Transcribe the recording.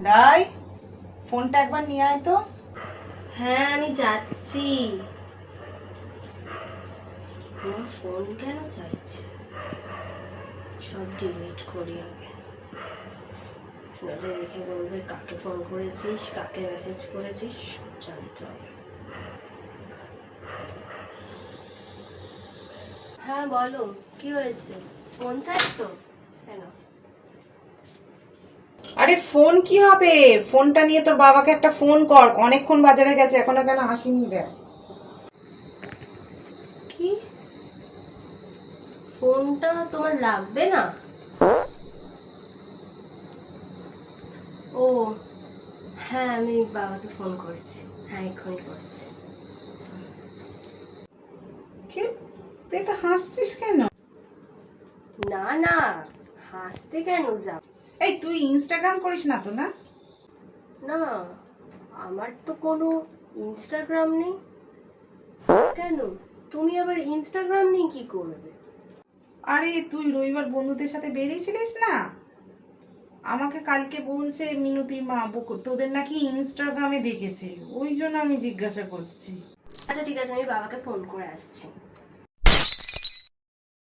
রাই, ফোনটা একবার নিয়ে আয় তো। হ্যাঁ আমি যাচ্ছি। আমার ফোন কেন চাইছে? সব ডিলিট করি আগে, নাহলে রেখে বলবে কাকে ফোন করেছিস, কাকে মেসেজ করেছিস, সব জানতে হবে। হ্যাঁ বলো, কি হয়েছে? ফোন চাই তো? কেন? আরে ফোন কি হবে, ফোনটা নিয়ে তোর বাবাকে একটা ফোন কর, অনেকক্ষণ বাজারে গেছে এখনো কেন আসেনি দেখ। কি? ফোনটা তোমার লাগবে না? ও হ্যাঁ, আমি বাবাকে ফোন করছি। হ্যাঁ এক্ষুনি করছি। কি, তুই তো হাসছিস কেন? না না, হাসতে কেন যাব? এই তুই ইনস্টাগ্রাম করিস না তো? না না, আমার তো কোনো ইনস্টাগ্রাম নেই। কেন? তুমি আবার ইনস্টাগ্রাম নিয়ে কি করবে? আরে তুই রবিবার বন্ধুদের সাথে বেরিয়েছিলিস না, আমাকে কালকে বলছে মিনতির মা তোদের নাকি ইনস্টাগ্রামে দেখেছে, ওই জন্য আমি জিজ্ঞাসা করছি। আচ্ছা ঠিক আছে, আমি বাবাকে ফোন করে আসছি।